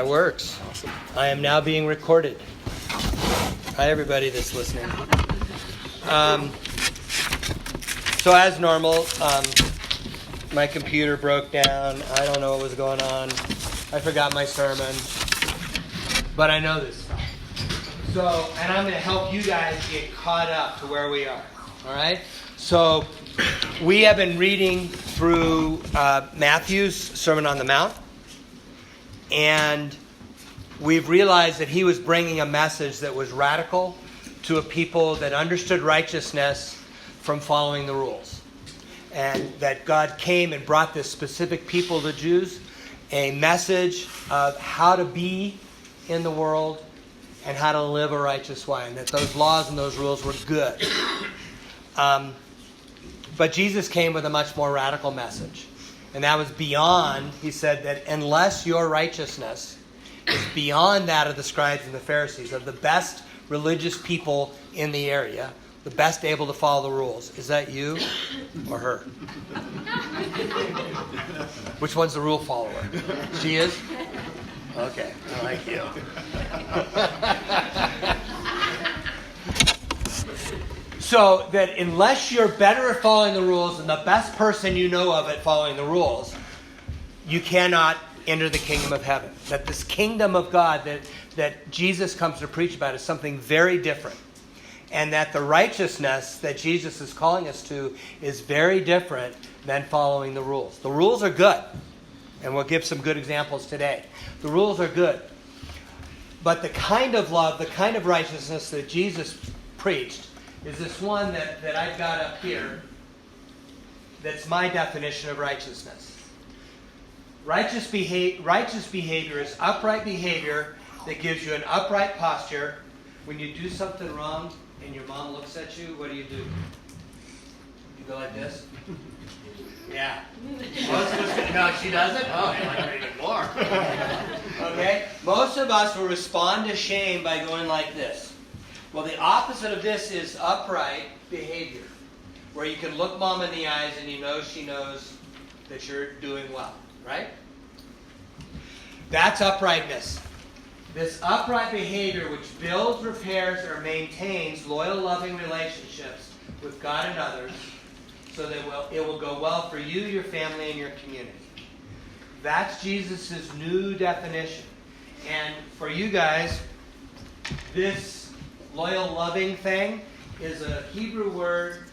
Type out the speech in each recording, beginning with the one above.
That works. Awesome. I am now being recorded. Hi, everybody that's listening. So as normal, my computer broke down. I don't know what was going on. I forgot my sermon. But I know this stuff. So, and I'm going to help you guys get caught up to where we are. All right? So, we have been reading through Matthew's Sermon on the Mount. And we've realized that he was bringing a message that was radical to a people that understood righteousness from following the rules. And that God came and brought this specific people, the Jews, a message of how to be in the world and how to live a righteous way. And that those laws and those rules were good. But Jesus came with a much more radical message. And that was beyond, he said, that unless your righteousness is beyond that of the scribes and the Pharisees, of the best religious people in the area, the best able to follow the rules. Is that you or her? Which one's the rule follower? She is? Okay, I like you. So that unless you're better at following the rules than the best person you know of at following the rules, you cannot enter the kingdom of heaven. That this kingdom of God that Jesus comes to preach about is something very different. And that the righteousness that Jesus is calling us to is very different than following the rules. The rules are good. And we'll give some good examples today. The rules are good. But the kind of love, the kind of righteousness that Jesus preached is this one that I've got up here that's my definition of righteousness. Righteous behavior is upright behavior that gives you an upright posture. When you do something wrong and your mom looks at you, what do? You go like this? Yeah. No, she doesn't? Oh, I like her even more. Okay? Most of us will respond to shame by going like this. Well, the opposite of this is upright behavior, where you can look mom in the eyes and you know she knows that you're doing well, right? That's uprightness. This upright behavior which builds, repairs, or maintains loyal, loving relationships with God and others so that it will go well for you, your family, and your community. That's Jesus' new definition. And for you guys, this loyal, loving thing is a Hebrew word,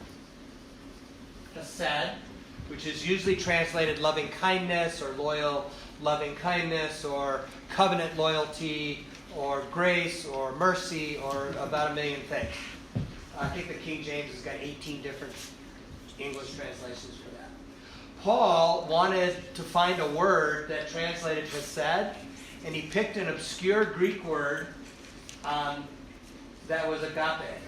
chesed, which is usually translated loving kindness or loyal loving kindness or covenant loyalty or grace or mercy or about a million things. I think the King James has got 18 different English translations for that. Paul wanted to find a word that translated chesed, and he picked an obscure Greek word that was agape.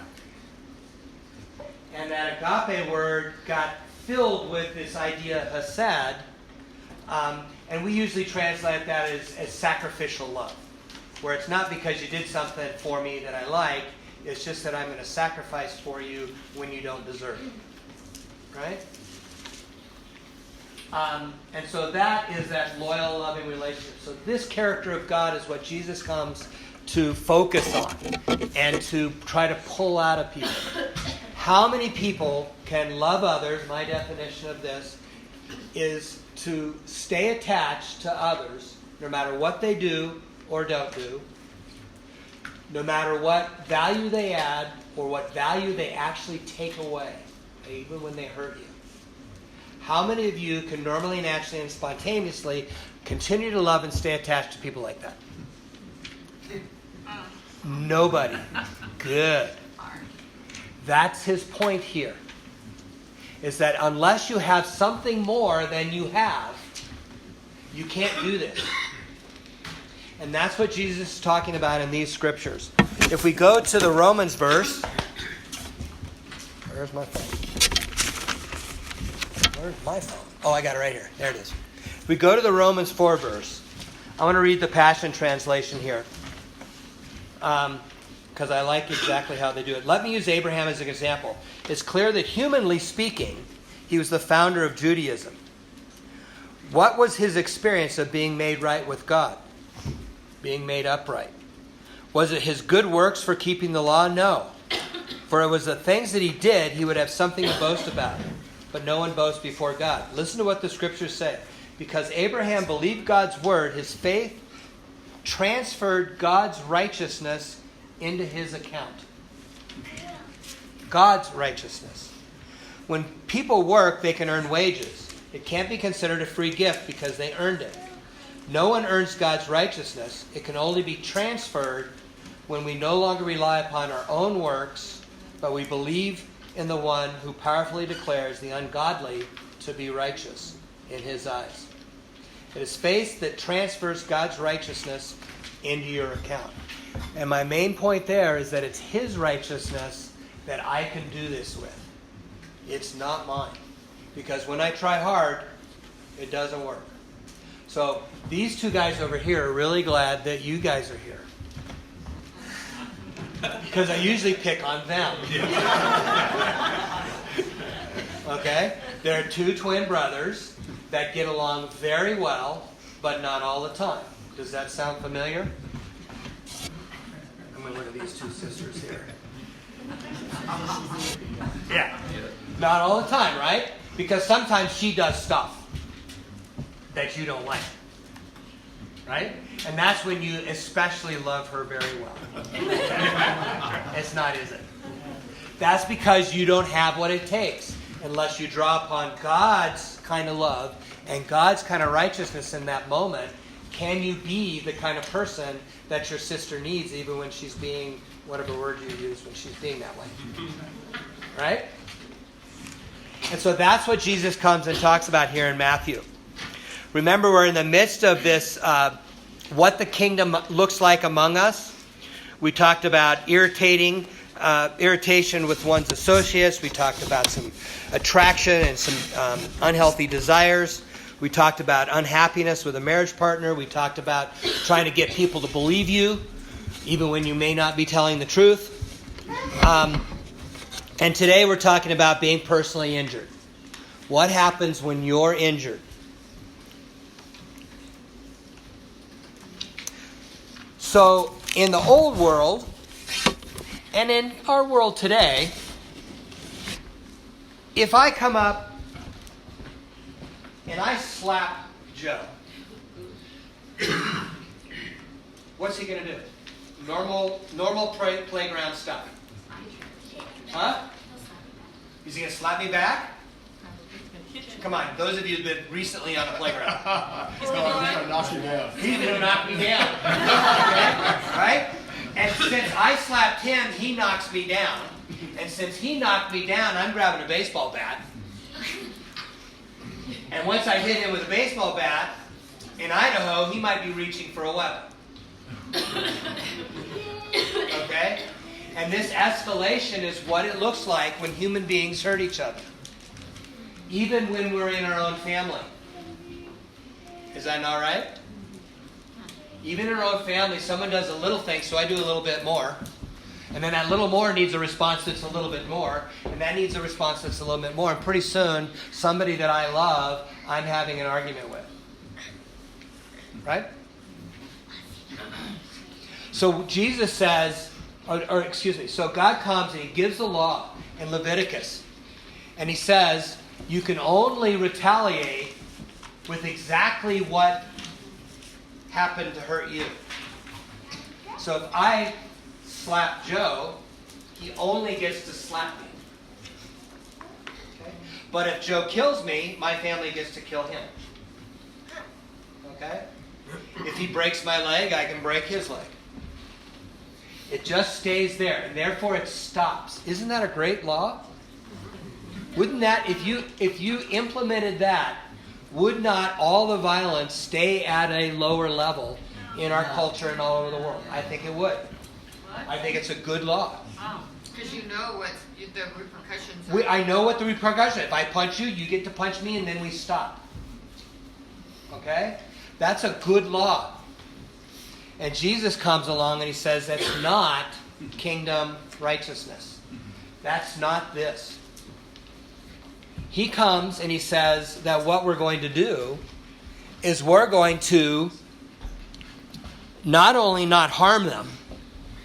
And that agape word got filled with this idea of chesed, and we usually translate that as sacrificial love, where it's not because you did something for me that I like, it's just that I'm going to sacrifice for you when you don't deserve it. Right? And so that is that loyal, loving relationship. So this character of God is what Jesus comes to focus on and to try to pull out of people. How many people can love others? My definition of this is to stay attached to others no matter what they do or don't do, no matter what value they add or what value they actually take away, even when they hurt you. How many of you can normally, naturally, and spontaneously continue to love and stay attached to people like that? Nobody. Good. That's his point here. Is that unless you have something more than you have, you can't do this. And that's what Jesus is talking about in these scriptures. If we go to the Romans verse, where's my phone? Where's my phone? Oh, I got it right here. There it is. If we go to the Romans 4 verse, I want to read the Passion Translation here. Because I like exactly how they do it. Let me use Abraham as an example. It's clear that humanly speaking, he was the founder of Judaism. What was his experience of being made right with God? being made upright. Was it his good works for keeping the law? No. For it was the things that he did, he would have something to boast about. But no one boasts before God. Listen to what the scriptures say. Because Abraham believed God's word, his faith transferred God's righteousness into his account. God's righteousness. When people work, they can earn wages. It can't be considered a free gift because they earned it. No one earns God's righteousness. It can only be transferred when we no longer rely upon our own works, but we believe in the one who powerfully declares the ungodly to be righteous in his eyes. It is faith that transfers God's righteousness into your account. And my main point there is that it's his righteousness that I can do this with. It's not mine. Because when I try hard, it doesn't work. So these two guys over here are really glad that you guys are here. Because I usually pick on them. Okay? There are two twin brothers that get along very well, but not all the time. Does that sound familiar? I'm going to look at these two sisters here. Yeah. Not all the time, right? Because sometimes she does stuff that you don't like. Right? And that's when you especially love her very well. It's not, is it? That's because you don't have what it takes unless you draw upon God's kind of love and God's kind of righteousness in that moment. Can you be the kind of person that your sister needs even when she's being, whatever word you use, when she's being that way? Right? And so that's what Jesus comes and talks about here in Matthew. Remember, we're in the midst of this, what the kingdom looks like among us. We talked about irritation with one's associates. We talked about some attraction and some unhealthy desires. We talked about unhappiness with a marriage partner. We talked about trying to get people to believe you, even when you may not be telling the truth. And today we're talking about being personally injured. What happens when you're injured? So, in the old world, and in our world today, if I come up and I slap Joe, what's he going to do? Normal playground stuff. Huh? Is he going to slap me back? Come on, those of you that have been recently on the playground. He's going to knock you down. He's going to knock me down. Okay? Right? And since I slapped him, he knocks me down. And since he knocked me down, I'm grabbing a baseball bat. And once I hit him with a baseball bat, in Idaho, he might be reaching for a weapon. Okay? And this escalation is what it looks like when human beings hurt each other. Even when we're in our own family. Is that not right? Even in our own family, someone does a little thing, so I do a little bit more. And then that little more needs a response that's a little bit more. And that needs a response that's a little bit more. And pretty soon, somebody that I love, I'm having an argument with. Right? So Jesus says, so God comes and he gives the law in Leviticus. And he says, you can only retaliate with exactly what happened to hurt you. So if I slap Joe, he only gets to slap me. Okay? But if Joe kills me, my family gets to kill him. Okay? If he breaks my leg, I can break his leg. It just stays there, and therefore it stops. Isn't that a great law? Wouldn't that, if you implemented that, would not all the violence stay at a lower level in our culture and all over the world? I think it would. What? I think it's a good law. Oh, because you know what the repercussions are. I know what the repercussions are. If I punch you, you get to punch me, and then we stop. Okay? That's a good law. And Jesus comes along and he says that's not kingdom righteousness. That's not this. He comes and he says that what we're going to do is we're going to not only not harm them,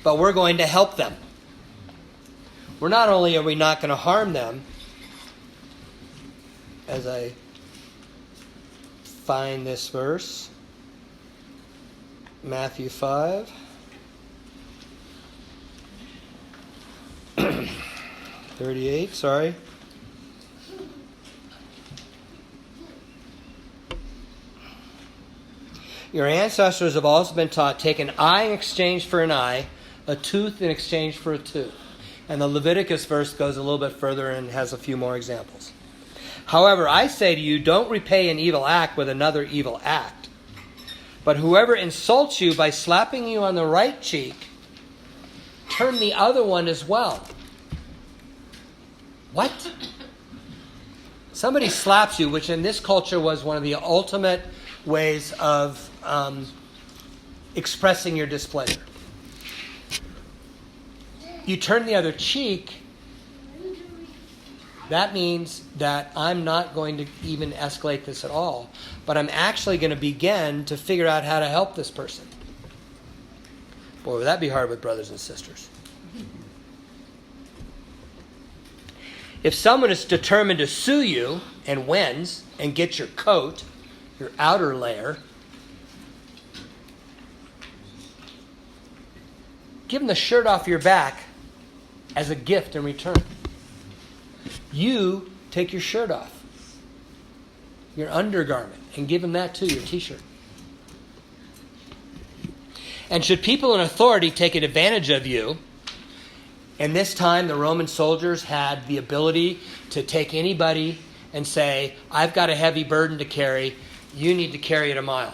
but we're going to help them. We're not only are we not going to harm them, as I find this verse, Matthew 5. 38, sorry. Your ancestors have also been taught, take an eye in exchange for an eye, a tooth in exchange for a tooth. And the Leviticus verse goes a little bit further and has a few more examples. However, I say to you, don't repay an evil act with another evil act. But whoever insults you by slapping you on the right cheek, turn the other one as well. What? Somebody slaps you, which in this culture was one of the ultimate ways of expressing your displeasure. You turn the other cheek, that means that I'm not going to even escalate this at all, but I'm actually going to begin to figure out how to help this person. Boy, would that be hard with brothers and sisters. If someone is determined to sue you and wins and get your coat, your outer layer, give them the shirt off your back as a gift in return. You take your shirt off, your undergarment, and give them that too, your t-shirt. And should people in authority take advantage of you, and this time the Roman soldiers had the ability to take anybody and say, I've got a heavy burden to carry, you need to carry it a mile.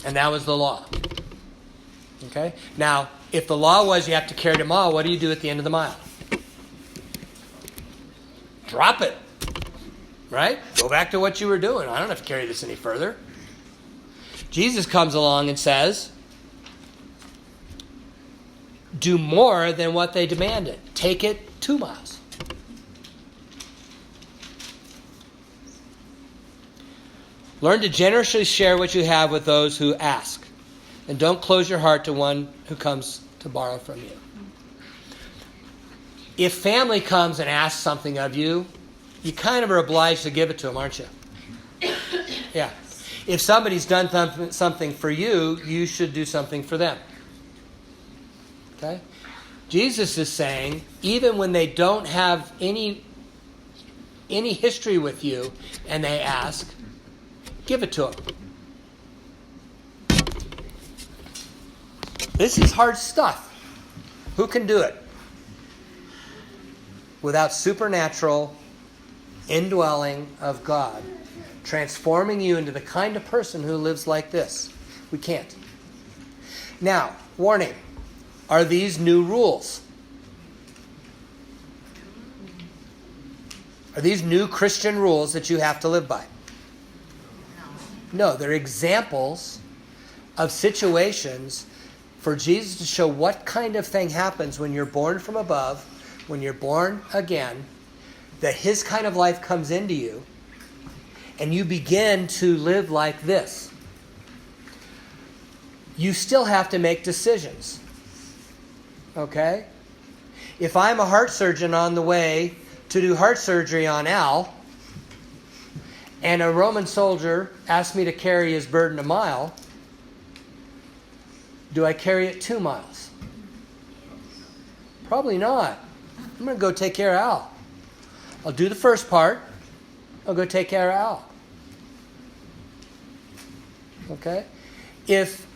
And that was the law. Okay? Now, if the law was you have to carry it a mile, what do you do at the end of the mile? Drop it. Right? Go back to what you were doing. I don't have to carry this any further. Jesus comes along and says, do more than what they demanded. Take it 2 miles. Learn to generously share what you have with those who ask. And don't close your heart to one who comes to borrow from you. If family comes and asks something of you, you kind of are obliged to give it to them, aren't you? Yeah. If somebody's done something for you, you should do something for them. Okay? Jesus is saying, even when they don't have any history with you and they ask, give it to them. This is hard stuff. Who can do it? Without supernatural indwelling of God, transforming you into the kind of person who lives like this. We can't. Now, warning. Are these new rules? Are these new Christian rules that you have to live by? No, they're examples of situations for Jesus to show what kind of thing happens when you're born from above, when you're born again, that his kind of life comes into you, and you begin to live like this. You still have to make decisions. Okay? If I'm a heart surgeon on the way to do heart surgery on Al, and a Roman soldier asks me to carry his burden a mile, do I carry it 2 miles? Probably not. I'm going to go take care of Al. I'll do the first part. I'll go take care of Al. Okay? If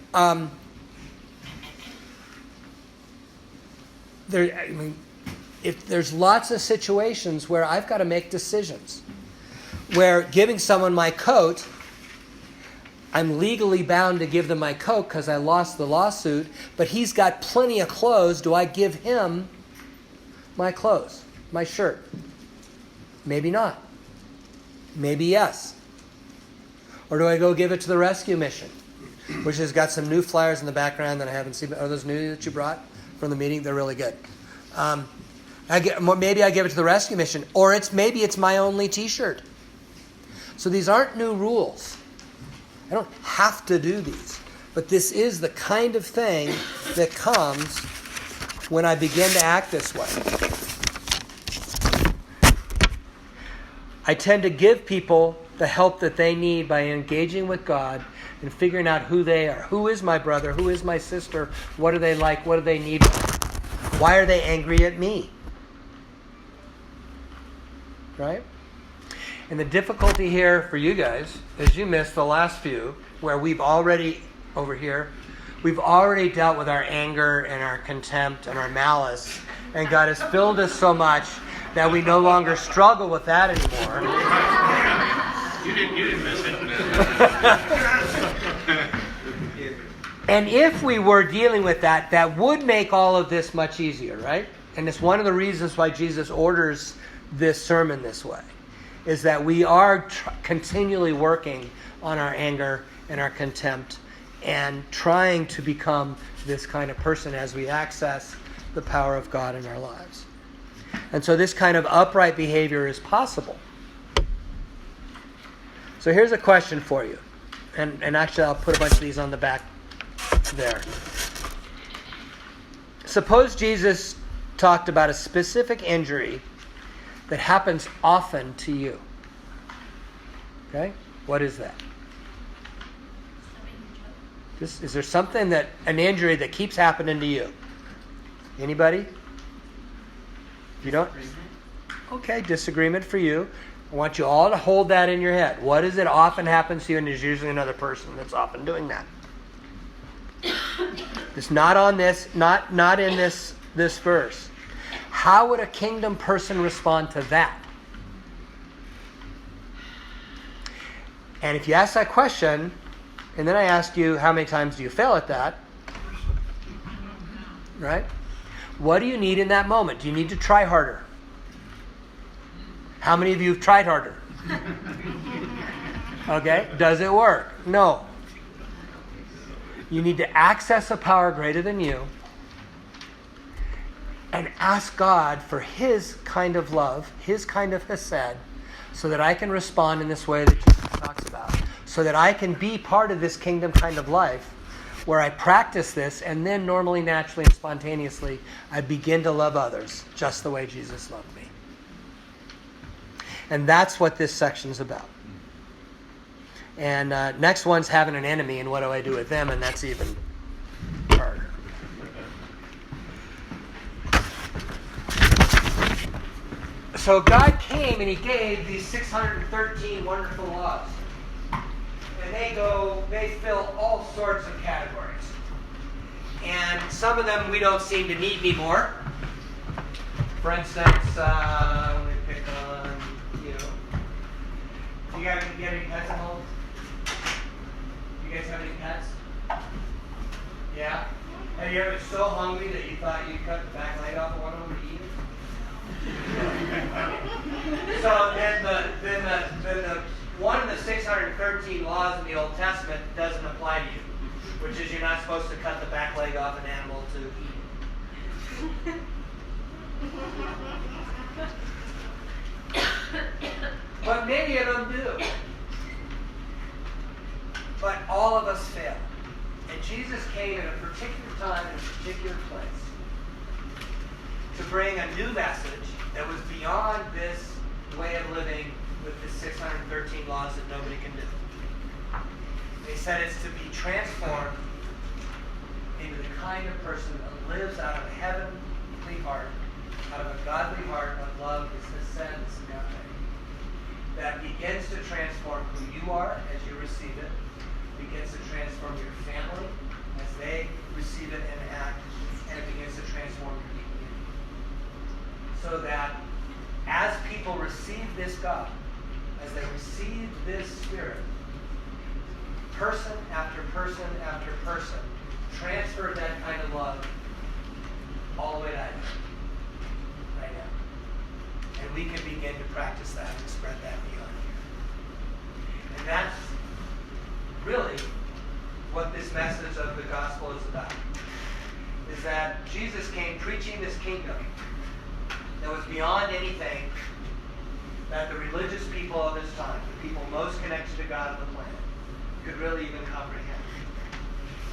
there's lots of situations where I've got to make decisions, where giving someone my coat, I'm legally bound to give them my coat because I lost the lawsuit, but he's got plenty of clothes. Do I give him my clothes, my shirt? Maybe not. Maybe yes. Or do I go give it to the rescue mission, which has got some new flyers in the background that I haven't seen? Are those new that you brought from the meeting? They're really good. Maybe I give it to the rescue mission, or maybe it's my only T-shirt. So these aren't new rules. I don't have to do these, But this is the kind of thing that comes when I begin to act this way. I tend to give people the help that they need by engaging with God and figuring out who they are. Who is my brother? Who is my sister? What do they like? What do they need? Why are they angry at me? Right? And the difficulty here for you guys is you missed the last few where we've already, over here, we've already dealt with our anger and our contempt and our malice. And God has filled us so much that we no longer struggle with that anymore. You didn't miss it. And if we were dealing with that, that would make all of this much easier, right? And it's one of the reasons why Jesus orders this sermon this way, is that we are continually working on our anger and our contempt and trying to become this kind of person as we access the power of God in our lives. And so this kind of upright behavior is possible. So here's a question for you. And actually I'll put a bunch of these on the back there. Suppose Jesus talked about a specific injury that happens often to you. Okay? What is that? Is there something an injury that keeps happening to you? Anybody? You don't? Okay, disagreement for you. I want you all to hold that in your head. What is it often happens to you, and there's usually another person that's often doing that. It's not on this, not in this verse. How would a kingdom person respond to that? And if you ask that question, and then I ask you, how many times do you fail at that? Right? What do you need in that moment? Do you need to try harder? How many of you have tried harder? Okay. Does it work? No. You need to access a power greater than you and ask God for His kind of love, His kind of hesed, so that I can respond in this way that Jesus talks about, so that I can be part of this kingdom kind of life where I practice this, and then normally, naturally, and spontaneously, I begin to love others just the way Jesus loved me. And that's what this section's about. And next one's having an enemy, and what do I do with them? And that's even harder. So God came and He gave these 613 wonderful laws. And they fill all sorts of categories. And some of them we don't seem to need anymore. For instance, let me pick on you. Do you guys get any pets at home? You guys have any pets? Yeah? Have you ever been so hungry that you thought you'd cut the back leg off of one of them to eat it? So then the one of the 613 laws in the Old Testament doesn't apply to you, which is you're not supposed to cut the back leg off an animal to eat it. But many of them do. But all of us fail. And Jesus came at a particular time in a particular place to bring a new message that was beyond this way of living with the 613 laws that nobody can do. They said it's to be transformed into the kind of person that lives out of a heavenly heart, out of a godly heart of love, hesed, that begins to transform who you are as you receive it, begins to transform your family as they receive it and act, and it begins to transform your community. So that as people receive this God, as they receive this Spirit, person after person after person transfer that kind of love all the way to heaven right now. And we can begin to practice that and spread that beyond here. And that's really what this message of the gospel is about. Is that Jesus came preaching this kingdom that was beyond anything that the religious people of his time, the people most connected to God on the planet, could really even comprehend.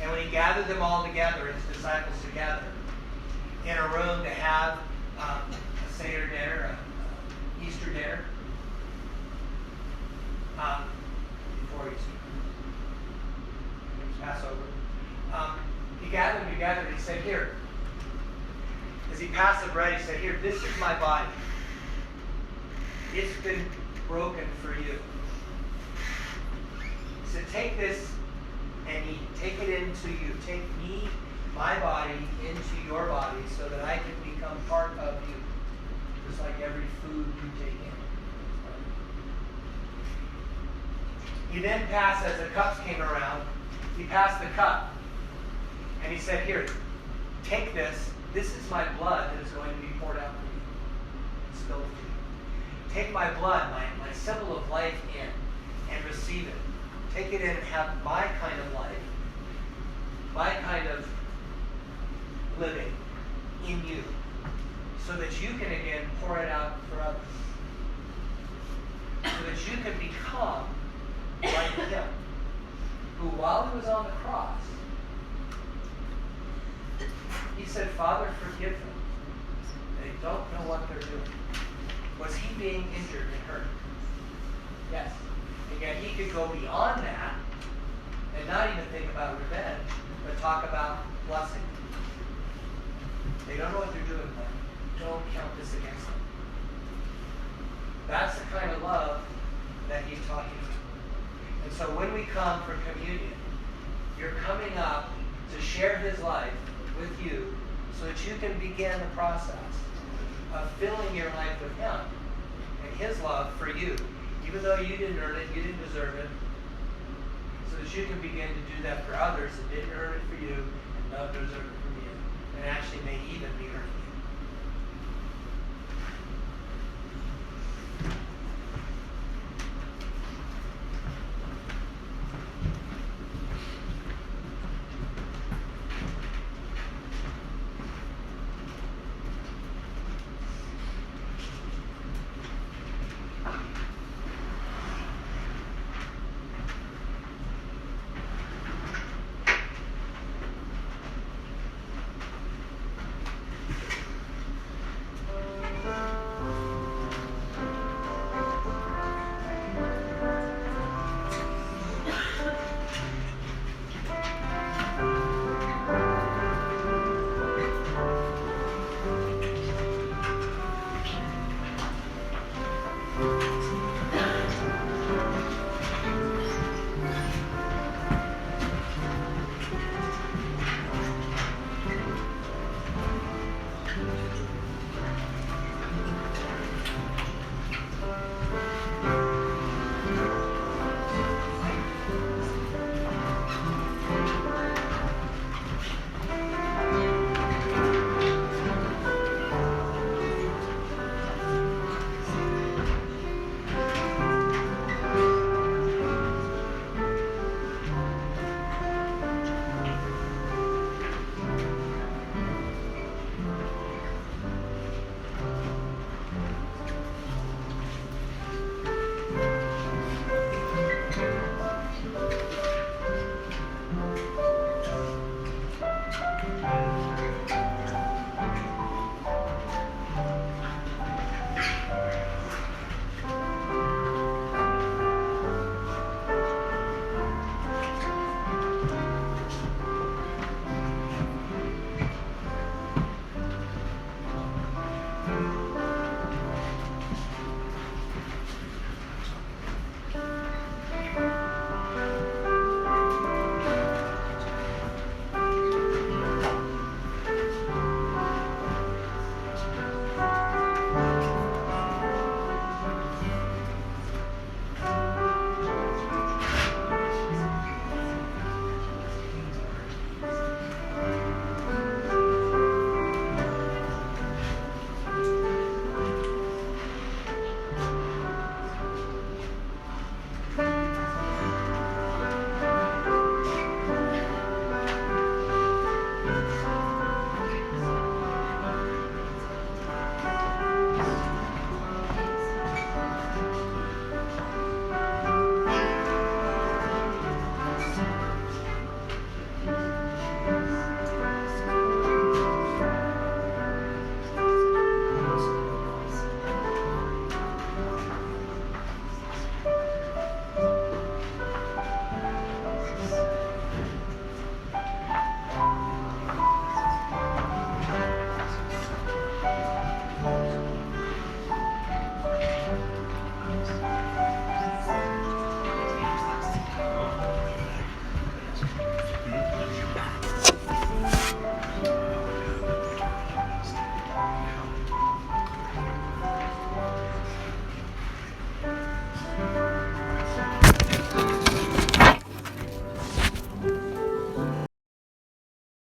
And when he gathered them all together, his disciples together, in a room to have a Seder dinner, a Easter dinner, before Easter, Passover, he gathered them together and he said, here, as he passed the bread, he said, here, this is my body. It's been broken for you. He said, take this and eat. Take it into you. Take me, my body, into your body so that I can become part of you. Just like every food you take in. He then passed, as the cups came around, he passed the cup. And he said, here, take this. This is my blood that is going to be poured out for you. And spilled for you. Take my blood, my symbol of life in, and receive it. Take it in and have my kind of life, my kind of living in you, so that you can again pour it out for others. So that you can become like him, who while he was on the cross, he said, Father, forgive them. They don't know what they're doing. Was he being injured and hurt? Yes. Again, he could go beyond that and not even think about revenge, but talk about blessing. They don't know what they're doing, but don't count this against them. That's the kind of love that he's talking about. And so when we come for communion, you're coming up to share his life with you so that you can begin the process of filling your life with him and his love for you, even though you didn't earn it, you didn't deserve it, so that you can begin to do that for others that didn't earn it for you and don't deserve it from you, and actually may even be earning it.